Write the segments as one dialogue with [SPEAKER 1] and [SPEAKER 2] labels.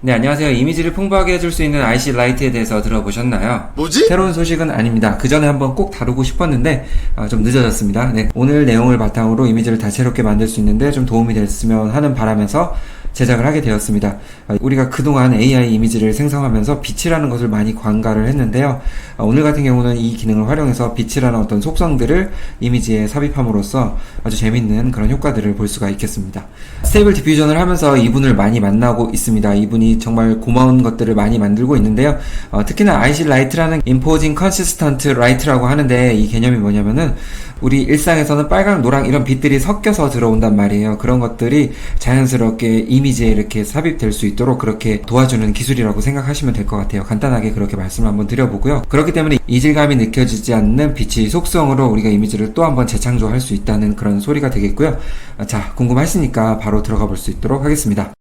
[SPEAKER 1] 네, 안녕하세요. 이미지를 풍부하게 해줄 수 있는 IC 라이트에 대해서 들어보셨나요?
[SPEAKER 2] 뭐지?
[SPEAKER 1] 새로운 소식은 아닙니다. 그 전에 한번 꼭 다루고 싶었는데 좀 늦어졌습니다. 네, 오늘 내용을 바탕으로 이미지를 다채롭게 만들 수 있는데 좀 도움이 됐으면 하는 바람에서 제작을 하게 되었습니다. 우리가 그동안 AI 이미지를 생성하면서 빛이라는 것을 많이 관가를 했는데요. 오늘 같은 경우는 이 기능을 활용해서 빛이라는 어떤 속성들을 이미지에 삽입함으로써 아주 재밌는 그런 효과들을 볼 수가 있겠습니다. 스테이블 디퓨전을 하면서 이분을 많이 만나고 있습니다. 이분이 정말 고마운 것들을 많이 만들고 있는데요. 특히나 IC 라이트라는 Imposing Consistent Light라고 하는데 이 개념이 뭐냐면은 우리 일상에서는 빨강, 노랑 이런 빛들이 섞여서 들어온단 말이에요. 그런 것들이 자연스럽게 이미지에 이렇게 삽입될 수 있도록 그렇게 도와주는 기술이라고 생각하시면 될 것 같아요. 간단하게 그렇게 말씀을 한번 드려보고요. 그렇기 때문에 이질감이 느껴지지 않는 빛의 속성으로 우리가 이미지를 또 한번 재창조할 수 있다는 그런 소리가 되겠고요. 자, 궁금하시니까 바로 들어가 볼 수 있도록 하겠습니다.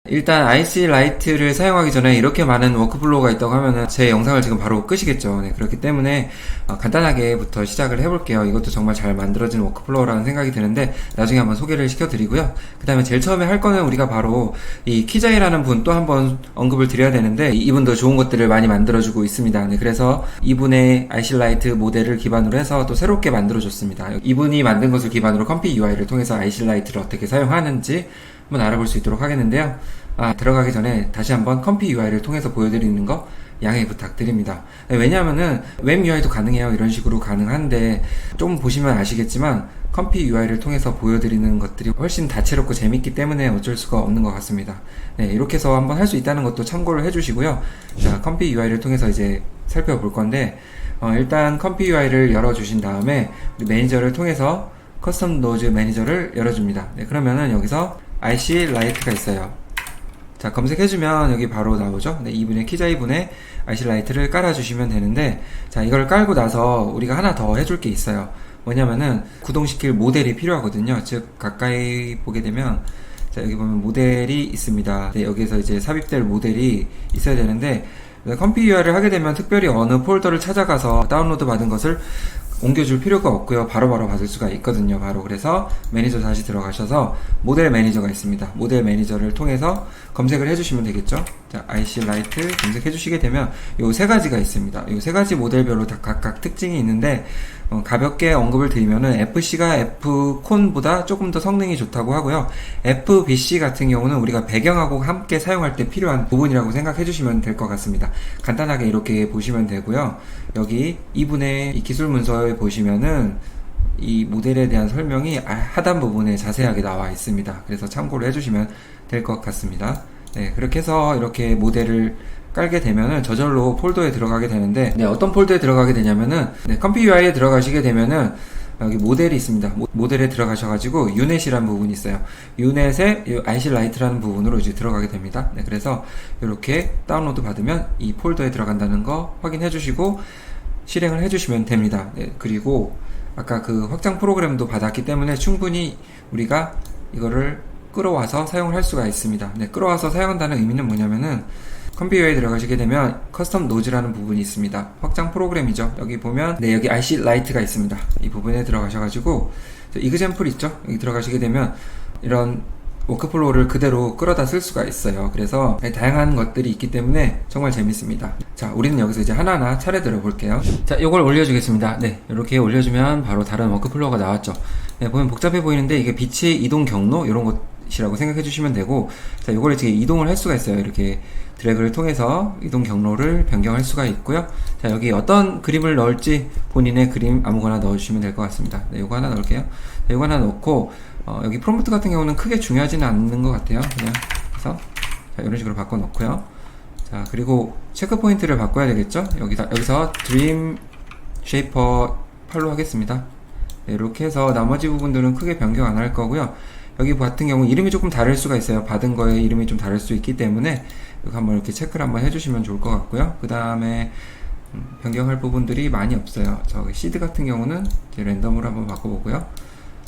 [SPEAKER 1] 일단 IC 라이트를 사용하기 전에 이렇게 많은 워크플로우가 있다고 하면은 제 영상을 지금 바로 끄시겠죠. 네, 그렇기 때문에 간단하게부터 시작을 해볼게요. 이것도 정말 잘 만들어진 워크플로우라는 생각이 드는데 나중에 한번 소개를 시켜드리고요. 그 다음에 제일 처음에 할 거는 우리가 바로 이 키자이라는 분 또 한번 언급을 드려야 되는데 이분도 좋은 것들을 많이 만들어주고 있습니다. 네, 그래서 이분의 IC 라이트 모델을 기반으로 해서 또 새롭게 만들어줬습니다. 이분이 만든 것을 기반으로 컴피 UI를 통해서 IC 라이트를 어떻게 사용하는지 한번 알아볼 수 있도록 하겠는데요. 들어가기 전에 다시 한번 컴피 UI를 통해서 보여드리는 거 양해 부탁드립니다. 왜냐하면은 웹 UI도 가능해요. 이런 식으로 가능한데 좀 보시면 아시겠지만 컴피 UI를 통해서 보여드리는 것들이 훨씬 다채롭고 재밌기 때문에 어쩔 수가 없는 것 같습니다. 네, 이렇게 해서 한번 할 수 있다는 것도 참고를 해주시고요. 자, 컴피 UI를 통해서 이제 살펴볼 건데 일단 컴피 UI를 열어주신 다음에 매니저를 통해서 커스텀 노즈 매니저를 열어줍니다. 네, 그러면은 여기서 IC 라이트가 있어요. 자, 검색해주면 여기 바로 나오죠. 네, 이분의 키자이분의 IC 라이트를 깔아주시면 되는데, 자, 이걸 깔고 나서 우리가 하나 더 해줄 게 있어요. 뭐냐면은 구동시킬 모델이 필요하거든요. 즉 가까이 보게 되면 자, 여기 보면 모델이 있습니다. 네, 여기서 이제 삽입될 모델이 있어야 되는데 컴피 UI를 하게 되면 특별히 어느 폴더를 찾아가서 다운로드 받은 것을 옮겨줄 필요가 없고요. 바로바로 받을 수가 있거든요. 바로 그래서 매니저 다시 들어가셔서 모델 매니저가 있습니다. 모델 매니저를 통해서 검색을 해주시면 되겠죠. 자, IC 라이트 검색해 주시게 되면 요 세 가지가 있습니다. 요 세 가지 모델별로 다 각각 특징이 있는데 가볍게 언급을 드리면은 FC가 F콘보다 조금 더 성능이 좋다고 하고요. FBC 같은 경우는 우리가 배경하고 함께 사용할 때 필요한 부분이라고 생각해 주시면 될 것 같습니다. 간단하게 이렇게 보시면 되고요. 여기 이분의 이 기술 문서에 보시면은 이 모델에 대한 설명이 하단 부분에 자세하게 나와 있습니다. 그래서 참고를 해주시면 될 것 같습니다. 네, 그렇게 해서 이렇게 모델을 깔게 되면은 저절로 폴더에 들어가게 되는데, 네, 어떤 폴더에 들어가게 되냐면은, 네, 컴피 UI에 들어가시게 되면은 여기 모델이 있습니다. 모델에 들어가셔가지고 유넷이라는 부분이 있어요. 유넷에 IC 라이트라는 부분으로 이제 들어가게 됩니다. 네, 그래서 이렇게 다운로드 받으면 이 폴더에 들어간다는 거 확인해 주시고 실행을 해주시면 됩니다. 네, 그리고 아까 그 확장 프로그램도 받았기 때문에 충분히 우리가 이거를 끌어와서 사용을 할 수가 있습니다. 네, 끌어와서 사용한다는 의미는 뭐냐면은 컴피 UI에 들어가시게 되면 커스텀 노즈라는 부분이 있습니다. 확장 프로그램이죠. 여기 보면 네, 여기 IC 라이트가 있습니다. 이 부분에 들어가셔가지고 이그젬플 있죠? 여기 들어가시게 되면 이런 워크플로우를 그대로 끌어다 쓸 수가 있어요. 그래서 다양한 것들이 있기 때문에 정말 재밌습니다. 자, 우리는 여기서 이제 하나하나 차례 들어볼게요. 자, 이걸 올려주겠습니다. 네, 이렇게 올려주면 바로 다른 워크플로우가 나왔죠. 네, 보면 복잡해 보이는데 이게 빛의 이동 경로 이런 것이라고 생각해 주시면 되고, 자, 이걸 이제 이동을 할 수가 있어요. 이렇게 드래그를 통해서 이동 경로를 변경할 수가 있고요. 자, 여기 어떤 그림을 넣을지 본인의 그림 아무거나 넣어주시면 될 것 같습니다. 네, 요거 하나 넣을게요. 네, 요거 하나 넣고 여기 프롬프트 같은 경우는 크게 중요하지는 않는 것 같아요. 그냥 그래서 자, 이런 식으로 바꿔 놓고요. 자, 그리고 체크 포인트를 바꿔야 되겠죠. 여기서 드림 쉐이퍼 8로 하겠습니다. 네, 이렇게 해서 나머지 부분들은 크게 변경 안 할 거고요. 여기 같은 경우 이름이 조금 다를 수가 있어요. 받은 거에 이름이 좀 다를 수 있기 때문에 이거 한번 이렇게 체크를 한번 해주시면 좋을 것 같고요. 그 다음에 변경할 부분들이 많이 없어요. 저기 시드 같은 경우는 이제 랜덤으로 한번 바꿔보고요.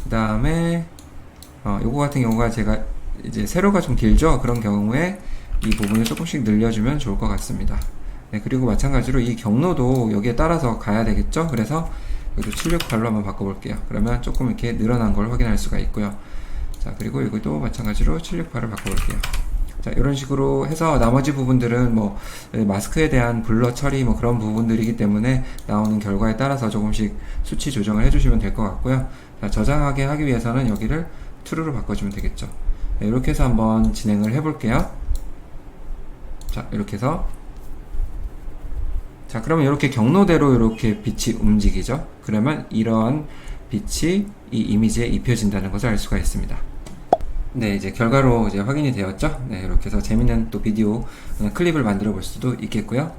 [SPEAKER 1] 그 다음에 요거 같은 경우가 제가 이제 세로가 좀 길죠. 그런 경우에 이 부분을 조금씩 늘려주면 좋을 것 같습니다. 네, 그리고 마찬가지로 이 경로도 여기에 따라서 가야 되겠죠. 그래서 여기도 768로 한번 바꿔볼게요. 그러면 조금 이렇게 늘어난 걸 확인할 수가 있고요. 자, 그리고 이것도 마찬가지로 768을 바꿔볼게요. 자, 이런 식으로 해서 나머지 부분들은 뭐 마스크에 대한 블러 처리 뭐 그런 부분들이기 때문에 나오는 결과에 따라서 조금씩 수치 조정을 해주시면 될 것 같고요. 자, 저장하게 하기 위해서는 여기를 true로 바꿔주면 되겠죠. 네, 이렇게 해서 한번 진행을 해볼게요. 자, 이렇게 해서 자, 그러면 이렇게 경로대로 이렇게 빛이 움직이죠. 그러면 이러한 빛이 이 이미지에 입혀진다는 것을 알 수가 있습니다. 네, 이제 결과로 이제 확인이 되었죠. 네, 이렇게 해서 재밌는 또 비디오 클립을 만들어 볼 수도 있겠고요.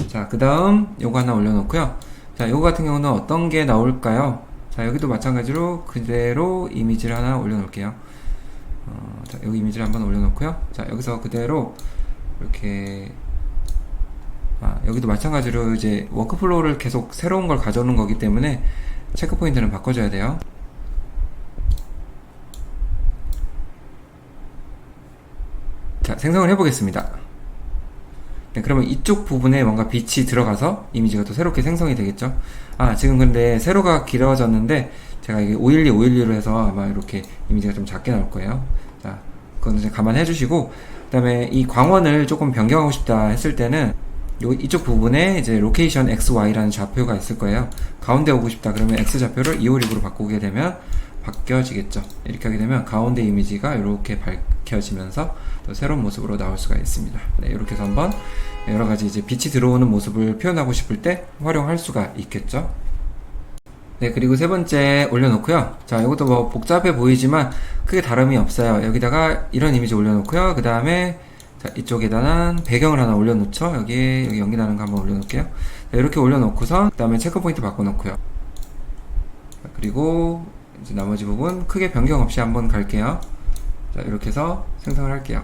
[SPEAKER 1] 자, 그 다음 요거 하나 올려놓고요. 자, 요거 같은 경우는 어떤 게 나올까요? 자, 여기도 마찬가지로 그대로 이미지를 하나 올려놓을게요. 자, 여기 이미지를 한번 올려놓고요. 자, 여기서 그대로 이렇게 여기도 마찬가지로 이제 워크플로우를 계속 새로운 걸 가져오는 거기 때문에 체크 포인트는 바꿔줘야 돼요. 자, 생성을 해보겠습니다. 네, 그러면 이쪽 부분에 뭔가 빛이 들어가서 이미지가 또 새롭게 생성이 되겠죠. 지금 근데 세로가 길어졌는데 제가 이게 512, 512로 해서 아마 이렇게 이미지가 좀 작게 나올 거예요. 자, 그건 이제 감안해 주시고, 그 다음에 이 광원을 조금 변경하고 싶다 했을 때는 이쪽 부분에 이제 로케이션 XY라는 좌표가 있을 거예요. 가운데 오고 싶다 그러면 X 좌표를 256으로 바꾸게 되면 바뀌어지겠죠. 이렇게 하게 되면 가운데 이미지가 이렇게 밝혀지면서 또 새로운 모습으로 나올 수가 있습니다. 네, 이렇게 해서 한번 여러가지 이제 빛이 들어오는 모습을 표현하고 싶을 때 활용할 수가 있겠죠. 네, 그리고 세 번째 올려놓고요. 자, 이것도 뭐 복잡해 보이지만 크게 다름이 없어요. 여기다가 이런 이미지 올려놓고요. 그 다음에 자, 이쪽에다는 배경을 하나 올려놓죠. 여기 연기 나는 거 한번 올려놓을게요. 자, 이렇게 올려놓고서 그 다음에 체크 포인트 바꿔놓고요. 자, 그리고 이제 나머지 부분 크게 변경 없이 한번 갈게요. 자, 이렇게 해서 생성을 할게요.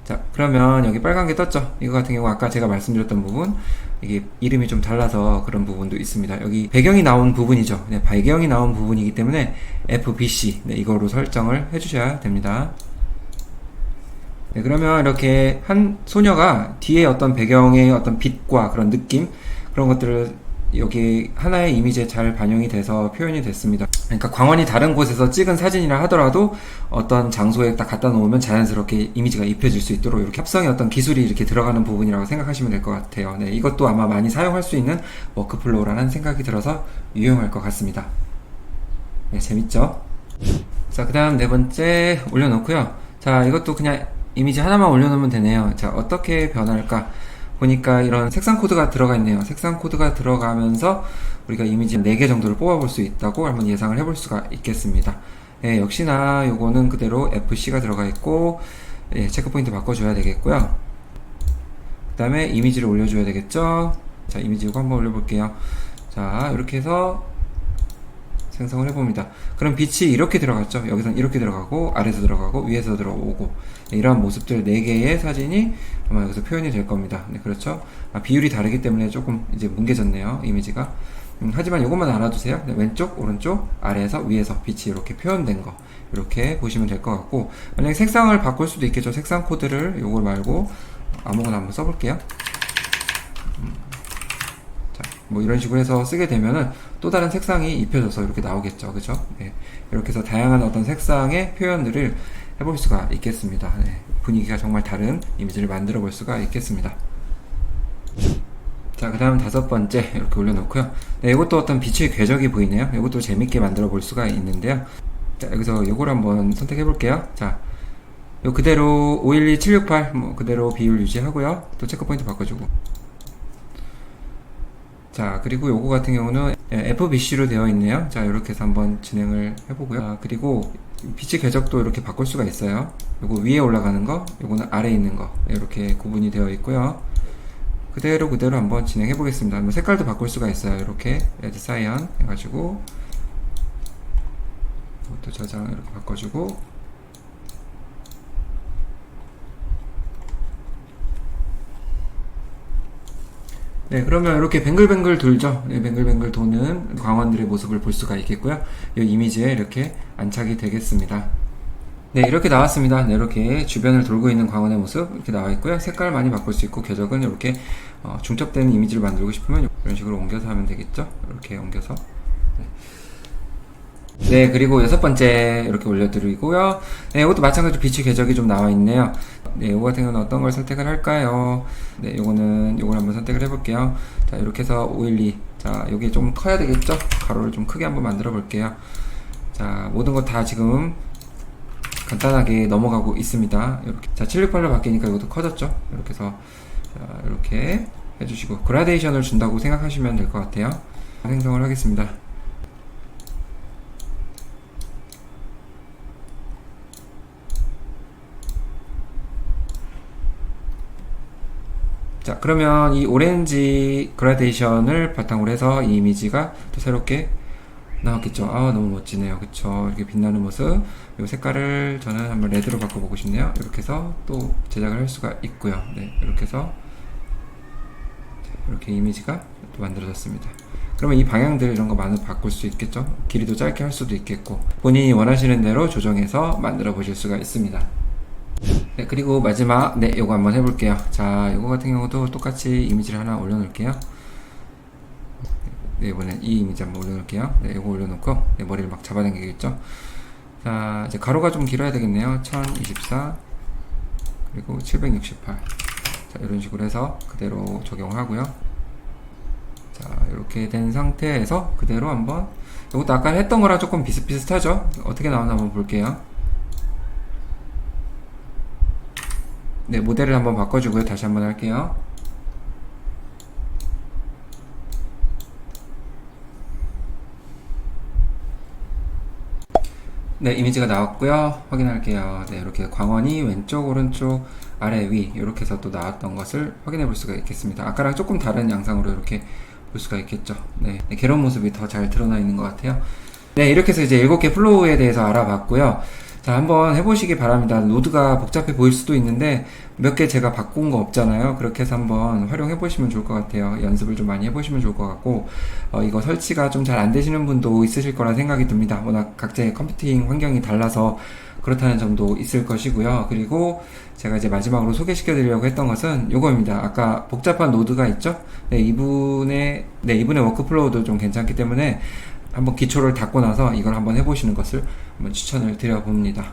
[SPEAKER 1] 자, 그러면 여기 빨간 게 떴죠. 이거 같은 경우 아까 제가 말씀드렸던 부분, 이게 이름이 좀 달라서 그런 부분도 있습니다. 여기 배경이 나온 부분이죠. 네, 배경이 나온 부분이기 때문에 FBC, 네, 이거로 설정을 해주셔야 됩니다. 네, 그러면 이렇게 한 소녀가 뒤에 어떤 배경의 어떤 빛과 그런 느낌, 그런 것들을 여기 하나의 이미지에 잘 반영이 돼서 표현이 됐습니다. 그러니까 광원이 다른 곳에서 찍은 사진이라 하더라도 어떤 장소에 딱 갖다 놓으면 자연스럽게 이미지가 입혀질 수 있도록 이렇게 합성의 어떤 기술이 이렇게 들어가는 부분이라고 생각하시면 될 것 같아요. 네, 이것도 아마 많이 사용할 수 있는 워크플로우라는 생각이 들어서 유용할 것 같습니다. 네, 재밌죠? 자, 그 다음 네 번째 올려놓고요. 자, 이것도 그냥 이미지 하나만 올려놓으면 되네요. 자, 어떻게 변할까? 보니까 이런 색상 코드가 들어가 있네요. 색상 코드가 들어가면서 우리가 이미지 4개 정도를 뽑아볼 수 있다고 한번 예상을 해볼 수가 있겠습니다. 예, 역시나 요거는 그대로 FC가 들어가 있고, 예, 체크 포인트 바꿔줘야 되겠고요. 그 다음에 이미지를 올려줘야 되겠죠. 자, 이미지 이거 한번 올려볼게요. 자, 이렇게 해서 생성을 해봅니다. 그럼 빛이 이렇게 들어갔죠. 여기서는 이렇게 들어가고 아래에서 들어가고 위에서 들어오고, 네, 이러한 모습들 4개의 사진이 아마 여기서 표현이 될 겁니다. 네, 그렇죠. 비율이 다르기 때문에 조금 이제 뭉개졌네요, 이미지가. 하지만 이것만 알아두세요. 네, 왼쪽, 오른쪽, 아래에서 위에서 빛이 이렇게 표현된 거, 이렇게 보시면 될 것 같고, 만약에 색상을 바꿀 수도 있겠죠. 색상 코드를 요걸 말고 아무거나 한번 써볼게요. 뭐 이런 식으로 해서 쓰게 되면은 또 다른 색상이 입혀져서 이렇게 나오겠죠. 그죠? 네. 이렇게 해서 다양한 어떤 색상의 표현들을 해볼 수가 있겠습니다. 네. 분위기가 정말 다른 이미지를 만들어 볼 수가 있겠습니다. 자, 그 다음 5번째 이렇게 올려놓고요. 네, 이것도 어떤 빛의 궤적이 보이네요. 이것도 재밌게 만들어 볼 수가 있는데요. 자, 여기서 요걸 한번 선택해 볼게요. 자, 요 그대로 512, 768 뭐 그대로 비율 유지하고요. 또 체크 포인트 바꿔주고. 자, 그리고 요거 같은 경우는 FBC로 되어 있네요. 자, 이렇게 해서 한번 진행을 해보고요. 그리고 빛의 궤적도 이렇게 바꿀 수가 있어요. 요거 위에 올라가는 거, 요거는 아래에 있는 거, 이렇게 구분이 되어 있고요. 그대로 한번 진행해 보겠습니다. 뭐 색깔도 바꿀 수가 있어요. 이렇게 레드 사이언 해가지고 이것도 저장 이렇게 바꿔주고, 네, 그러면 이렇게 뱅글뱅글 돌죠. 네, 뱅글뱅글 도는 광원들의 모습을 볼 수가 있겠고요. 이 이미지에 이렇게 안착이 되겠습니다. 네, 이렇게 나왔습니다. 네, 이렇게 주변을 돌고 있는 광원의 모습 이렇게 나와 있고요. 색깔 많이 바꿀 수 있고, 궤적은 이렇게 중첩되는 이미지를 만들고 싶으면 이런 식으로 옮겨서 하면 되겠죠. 이렇게 옮겨서. 네. 네, 그리고 여섯 번째 이렇게 올려드리고요. 네, 이것도 마찬가지로 비추 궤적이 좀 나와 있네요. 네, 이거 같은 경우는 어떤 걸 선택을 할까요? 네, 요걸 한번 선택을 해볼게요. 자, 이렇게 해서 512. 자, 여기 좀 커야 되겠죠? 가로를 좀 크게 한번 만들어 볼게요. 자, 모든 거 다 지금 간단하게 넘어가고 있습니다. 이렇게. 자, 768로 바뀌니까 이것도 커졌죠? 이렇게 해서, 자, 이렇게 해주시고, 그라데이션을 준다고 생각하시면 될 것 같아요. 생성을 하겠습니다. 자, 그러면 이 오렌지 그라데이션을 바탕으로 해서 이 이미지가 또 새롭게 나왔겠죠. 아, 너무 멋지네요. 그쵸. 이렇게 빛나는 모습. 이 색깔을 저는 한번 레드로 바꿔보고 싶네요. 이렇게 해서 또 제작을 할 수가 있고요. 네, 이렇게 해서 이렇게 이미지가 또 만들어졌습니다. 그러면 이 방향들 이런 거 많이 바꿀 수 있겠죠. 길이도 짧게 할 수도 있겠고, 본인이 원하시는 대로 조정해서 만들어 보실 수가 있습니다. 네, 그리고 마지막, 네, 요거 한번 해볼게요. 자, 요거 같은 경우도 똑같이 이미지를 하나 올려놓을게요. 네, 이번엔 이 이미지 한번 올려놓을게요. 네, 요거 올려놓고, 네, 머리를 막 잡아당기겠죠. 자, 이제 가로가 좀 길어야 되겠네요. 1024, 그리고 768. 자, 이런 식으로 해서 그대로 적용하고요. 자, 이렇게 된 상태에서 그대로 한번, 요것도 아까 했던 거랑 조금 비슷비슷하죠? 어떻게 나오나 한번 볼게요. 네, 모델을 한번 바꿔주고요. 다시 한번 할게요. 네, 이미지가 나왔고요. 확인할게요. 네, 이렇게 광원이 왼쪽, 오른쪽, 아래, 위 이렇게 해서 또 나왔던 것을 확인해 볼 수가 있겠습니다. 아까랑 조금 다른 양상으로 이렇게 볼 수가 있겠죠. 네, 개론 모습이 더 잘 드러나 있는 것 같아요. 네, 이렇게 해서 이제 7개 플로우에 대해서 알아봤고요. 자, 한번 해보시기 바랍니다. 노드가 복잡해 보일 수도 있는데 몇 개 제가 바꾼 거 없잖아요. 그렇게 해서 한번 활용해 보시면 좋을 것 같아요. 연습을 좀 많이 해보시면 좋을 것 같고, 이거 설치가 좀 잘 안 되시는 분도 있으실 거라 생각이 듭니다. 워낙 각자의 컴퓨팅 환경이 달라서 그렇다는 점도 있을 것이고요. 그리고 제가 이제 마지막으로 소개시켜 드리려고 했던 것은 요거입니다. 아까 복잡한 노드가 있죠? 네, 이분의 워크플로우도 좀 괜찮기 때문에 한번 기초를 닦고 나서 이걸 한번 해보시는 것을 한번 추천을 드려봅니다.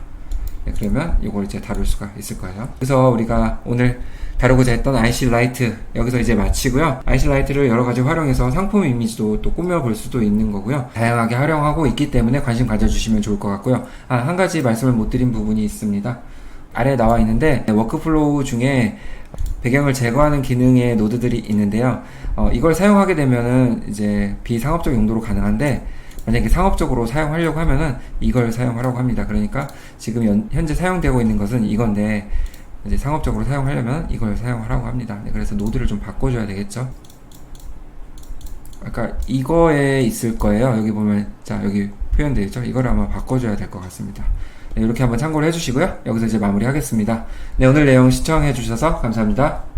[SPEAKER 1] 네, 그러면 이걸 이제 다룰 수가 있을 거예요. 그래서 우리가 오늘 다루고자 했던 IC 라이트 여기서 이제 마치고요. IC 라이트를 여러 가지 활용해서 상품 이미지도 또 꾸며볼 수도 있는 거고요. 다양하게 활용하고 있기 때문에 관심 가져주시면 좋을 것 같고요. 한 가지 말씀을 못 드린 부분이 있습니다. 아래에 나와 있는데 워크플로우 중에 배경을 제거하는 기능의 노드들이 있는데요. 이걸 사용하게 되면은 이제 비상업적 용도로 가능한데 만약에 상업적으로 사용하려고 하면은 이걸 사용하라고 합니다. 그러니까 지금 현재 사용되고 있는 것은 이건데 이제 상업적으로 사용하려면 이걸 사용하라고 합니다. 네, 그래서 노드를 좀 바꿔줘야 되겠죠. 아까 이거에 있을 거예요. 여기 보면 자 여기 표현되어 있죠. 이걸 아마 바꿔줘야 될 것 같습니다. 네, 이렇게 한번 참고를 해주시고요. 여기서 이제 마무리하겠습니다. 네, 오늘 내용 시청해 주셔서 감사합니다.